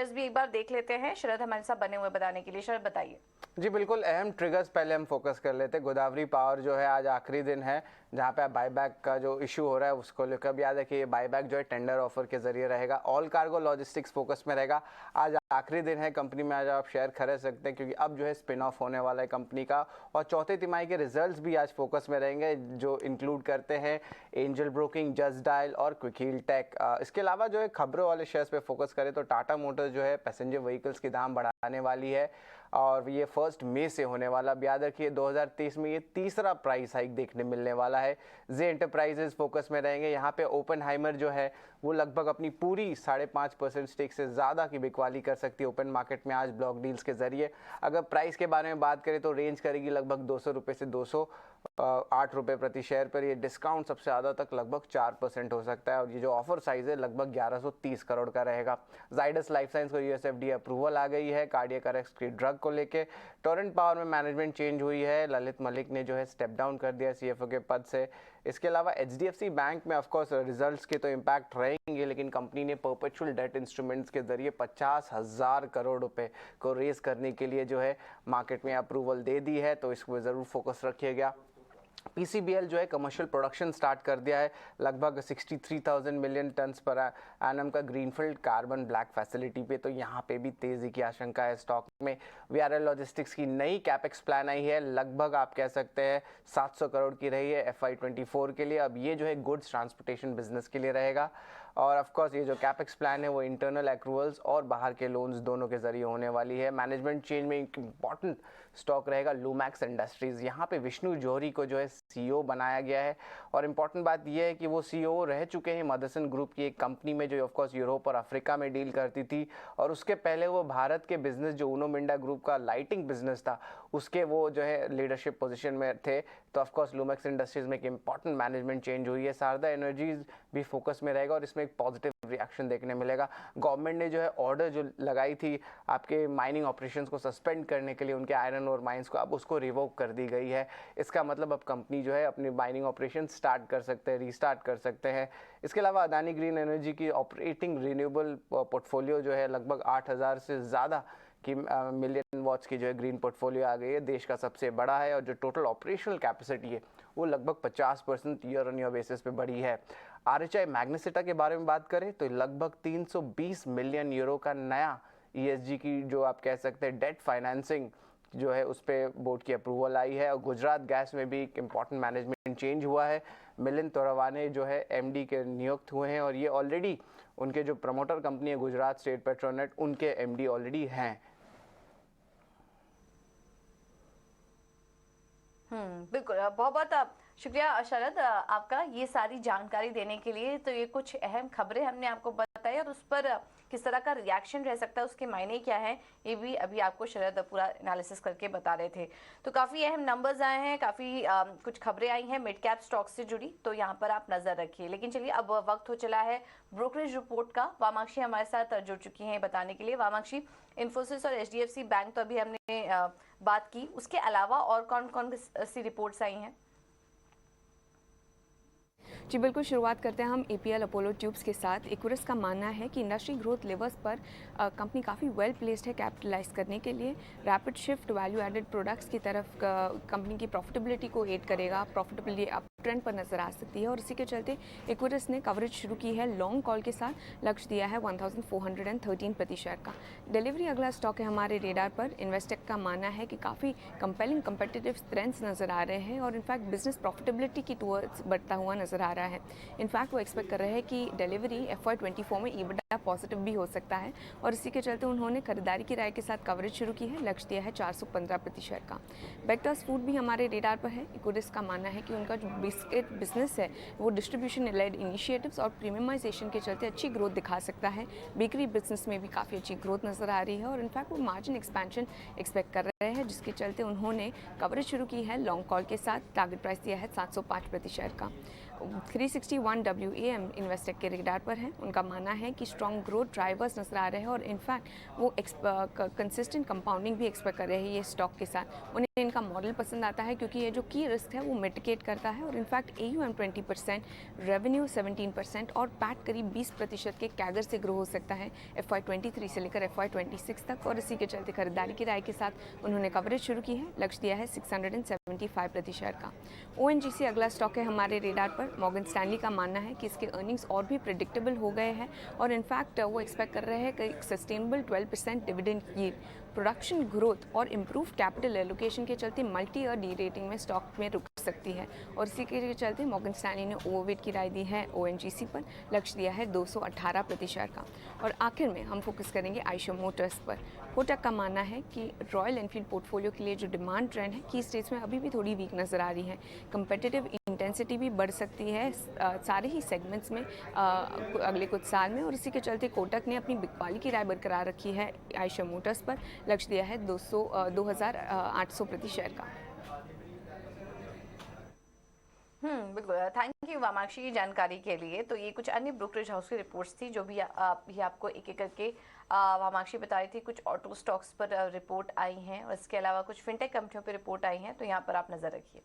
Triggers भी एक बार देख लेते हैं। शरद हमारे साथ बने हुए बताने के लिए। शरद बताइए। जी बिल्कुल, अहम ट्रिगर्स पहले हम फोकस कर लेते हैं। गोदावरी पावर जो है आज आखिरी दिन है जहां पे बाईबैक का जो इशू हो रहा है उसको लेकर। अब याद है कि ये बाईबैक जो है टेंडर ऑफर के जरिए रहेगा। ऑल कार्गो लॉजिस्टिक्स फोकस में रहेगा। आज आखिरी दिन है कंपनी में, आज आप शेयर खरीद सकते हैं क्योंकि अब जो है स्पिन ऑफ होने वाला है कंपनी का। और चौथे तिमाही के रिजल्ट्स भी आज फोकस में रहेंगे जो इंक्लूड करते हैं एंजल ब्रोकिंग, जस्ट डायल और क्विकहील टेक। इसके अलावा जो है खबरों वाले शेयर्स पे फोकस करें तो टाटा मोटर्स जो है पैसेंजर व्हीकल्स की दाम बढ़ाने वाली है और ये 1 मई से होने वाला। अब याद रखिए 2023 में ये तीसरा प्राइस हाइक देखने मिलने वाला है। जे एंटरप्राइजेज फोकस में रहेंगे। यहाँ पे ओपेनहाइमर जो है वो लगभग अपनी पूरी 5.5% स्टेक से ज़्यादा की बिकवाली कर सकती है ओपन मार्केट में आज ब्लॉक डील्स के जरिए। अगर प्राइस के बारे में बात करें तो रेंज करेगी लगभग 200 रुपये से 208 रुपये प्रति शेयर पर। ये डिस्काउंट सबसे ज़्यादा तक लगभग 4% हो सकता है और ये जो ऑफर साइज है लगभग 1130 करोड़ का रहेगा। जाइडस लाइफ साइंस को यूएसएफडी अप्रूवल आ गई है कार्डियक अरेस्ट की ड्रग को लेके। टोरेंट पावर में मैनेजमेंट चेंज हुई है। ललित मलिक ने जो है स्टेप डाउन कर दिया सीएफओ के पद से। इसके अलावा एचडीएफसी बैंक में ऑफकोर्स रिजल्ट्स के तो इम्पैक्ट रहेंगे लेकिन कंपनी ने परपेचुअल डेट इंस्ट्रूमेंट्स के जरिए 50,000 करोड़ रुपए को रेज करने के लिए जो है मार्केट में अप्रूवल दे दी है, तो इसको ज़रूर फोकस रखिएगा। पीसीबीएल जो है कमर्शियल प्रोडक्शन स्टार्ट कर दिया है लगभग 63,000 मिलियन टन्स पर एनम का ग्रीनफील्ड कार्बन ब्लैक फैसिलिटी पे, तो यहाँ पे भी तेजी की आशंका है स्टॉक में। वीआरएल लॉजिस्टिक्स की नई कैपेक्स प्लान आई है, लगभग आप कह सकते हैं 700 करोड़ की रही है FY24 के लिए। अब ये जो है गुड्स ट्रांसपोर्टेशन बिजनेस के लिए रहेगा और ऑफ कोर्स ये जो कैपेक्स प्लान है वो इंटरनल एक्रूवल्स और बाहर के लोन्स दोनों के जरिए होने वाली है। मैनेजमेंट चेंज में एक इंपॉर्टेंट स्टॉक रहेगा लूमैक्स इंडस्ट्रीज। यहाँ पे विष्णु जौहरी को जो है सीईओ बनाया गया है और इम्पॉर्टेंट बात यह है कि वो सीईओ रह चुके हैं मदरसन ग्रुप की एक कंपनी में जो ऑफ कोर्स यूरोप और अफ्रीका में डील करती थी और उसके पहले वो भारत के बिजनेस जो उनो मिंडा ग्रुप का लाइटिंग बिजनेस था उसके वो जो है लीडरशिप पोजीशन में थे। तो ऑफ कोर्स लूमैक्स इंडस्ट्रीज में एक इंपॉर्टेंट मैनेजमेंट चेंज हुई है। शारदा एनर्जीज भी फोकस में रहेगा और इसमें एक पॉजिटिव रिएक्शन देखने मिलेगा। गवर्नमेंट ने जो है ऑर्डर जो लगाई थी आपके माइनिंग ऑपरेशंस को सस्पेंड करने के लिए उनके आयरन और माइंस को, अब उसको रिवोक कर दी गई है। इसका मतलब अब कंपनी जो है अपनी माइनिंग ऑपरेशन स्टार्ट कर सकते हैं, रीस्टार्ट कर सकते हैं। इसके अलावा अदानी ग्रीन एनर्जी की ऑपरेटिंग रिन्यूएबल पोर्टफोलियो जो है लगभग 8,000 से ज़्यादा कि मिलियन वॉट्स की जो है ग्रीन पोर्टफोलियो आ गई है, देश का सबसे बड़ा है और जो टोटल ऑपरेशनल कैपेसिटी है वो लगभग 50% ईयर ऑन ईयर बेसिस पे बढ़ी है। आरएचआई मैग्नेसिटा के बारे में बात करें तो लगभग 320 मिलियन यूरो का नया ईएसजी की जो आप कह सकते हैं डेट फाइनेंसिंग जो है उस पर बोर्ड की अप्रूवल आई है। और गुजरात गैस में भी एक इम्पॉर्टेंट मैनेजमेंट चेंज हुआ है। मिलिंद तोरावाने जो है एमडी के नियुक्त हुए हैं और ये ऑलरेडी उनके जो प्रमोटर कंपनी है गुजरात स्टेट पेट्रोनेट उनके एमडी ऑलरेडी हैं। बिल्कुल, बहुत बहुत शुक्रिया शरद आपका ये सारी जानकारी देने के लिए। तो ये कुछ अहम खबरें हमने आपको बताई और उस पर किस तरह का रिएक्शन रह सकता है, उसके मायने क्या हैं, ये भी अभी आपको शरद पूरा एनालिसिस करके बता रहे थे। तो काफ़ी अहम नंबर्स आए हैं, काफ़ी कुछ खबरें आई हैं मिड कैप स्टॉक से जुड़ी, तो यहाँ पर आप नज़र रखिए। लेकिन चलिए अब वक्त हो चला है ब्रोकरेज रिपोर्ट का। वामाक्षी हमारे साथ जुड़ चुकी हैं बताने के लिए। वामाक्षी, इन्फोसिस और एचडीएफसी बैंक तो अभी हमने बात की, उसके अलावा और कौन कौन सी रिपोर्ट्स आई हैं? जी बिल्कुल, शुरुआत करते हैं हम एपीएल अपोलो ट्यूब्स के साथ। इक्विरिस का मानना है कि इंडस्ट्री ग्रोथ लेवर्स पर कंपनी काफ़ी वेल प्लेस्ड है कैपिटलाइज करने के लिए। Rapid shift value added products की तरफ कंपनी की प्रॉफिटेबिलिटी को एड करेगा, प्रॉफिटेबिलिटी अप ट्रेंड पर नजर आ सकती है और इसी के चलते इक्विरिस ने कवरेज शुरू की है लॉन्ग कॉल के साथ। लक्ष्य दिया है 1413 प्रति शेयर का। डिलीवरी अगला स्टॉक है हमारे रेडार पर। इन्वेस्टेक का मानना है कि काफ़ी कंपेलिंग कंपेटिटिव स्ट्रेंथ्स नजर आ रहे हैं और इनफैक्ट बिजनेस प्रॉफिटेबिलिटी की टूवर्ड्स बढ़ता हुआ नजर आ रहा है। इनफैक्ट वो एक्सपेक्ट कर रहे हैं कि डिलीवरी FY24 में EBITDA पॉजिटिव भी हो सकता है और इसी के चलते उन्होंने खरीदारी की राय के साथ कवरेज शुरू की है। लक्ष्य दिया है 415 प्रति शेयर का। बेक्टर्स फूड भी हमारे रेडार पर है। इक्विरिस का मानना है कि उनका जो बिस्किट बिजनेस है वो डिस्ट्रीब्यूशन लेड इनिशिएटिव्स और प्रीमियमाइजेशन के चलते अच्छी ग्रोथ दिखा सकता है। बेकरी बिजनेस में भी काफ़ी अच्छी ग्रोथ नजर आ रही है और इनफैक्ट वो मार्जिन एक्सपेंशन एक्सपेक्ट कर रहे हैं, जिसके चलते उन्होंने कवरेज शुरू की है लॉन्ग कॉल के साथ। टारगेट प्राइस दिया है 705 प्रति शेयर का। 361 WAM इन्वेस्टेक के रेडार पर है। उनका मानना है कि स्ट्रॉन्ग ग्रोथ ड्राइवर्स नजर आ रहे हैं और इनफैक्ट वो कंसिस्टेंट कंपाउंडिंग भी एक्सपेक्ट कर रहे हैं ये स्टॉक के साथ। उन्हें इनका मॉडल पसंद आता है क्योंकि ये जो की रिस्क है वो मिटिगेट करता है और इनफैक्ट AUM 20%, रेवेन्यू 17% और पैट करीब 20% के कैगर से ग्रो हो सकता है FY23 से लेकर FY26 तक। और इसी के चलते खरीदारी की राय के साथ उन्होंने कवरेज शुरू की है, लक्ष्य दिया है 675 प्रति शेयर का। ONGC अगला स्टॉक है हमारे रेडार पर। मॉर्गन स्टैनली का मानना है कि इसके अर्निंग्स और भी प्रेडिक्टेबल हो गए हैं और इनफैक्ट वो एक्सपेक्ट कर रहे हैं कि sustainable 12% dividend yield, production growth और इम्प्रूव कैपिटल एलोकेशन के चलते मल्टी ईयर डी रेटिंग में स्टॉक में रुक सकती है। और इसी के चलते मॉर्गन स्टैनली ने ओवरवेट की राय दी है ONGC पर, लक्ष्य दिया है 218 प्रति शेयर का। और आखिर में हम फोकस करेंगे आइशर मोटर्स पर। कोटक का मानना है कि रॉयल एनफील्ड पोर्टफोलियो के लिए जो डिमांड ट्रेंड है की स्टेज में अभी भी थोड़ी वीक नज़र आ रही है। कंपेटिटिव इंटेंसिटी भी बढ़ सकती है सारे ही सेगमेंट्स में अगले कुछ साल में। और इसी के चलते कोटक ने अपनी बिकवाली की राय बरकरार रखी है आइशर मोटर्स पर, लक्ष्य दिया है 2800 प्रति शेयर का। बिल्कुल। थैंक यू वामाक्षी की जानकारी के लिए। तो ये कुछ अन्य ब्रोकरेज हाउस की रिपोर्ट्स थी जो भी ये आपको एक एक करके वामाक्षी बता रही थी। कुछ ऑटो स्टॉक्स पर रिपोर्ट आई हैं और इसके अलावा कुछ फिनटेक कंपनियों पर रिपोर्ट आई हैं, तो यहाँ पर आप नज़र रखिए।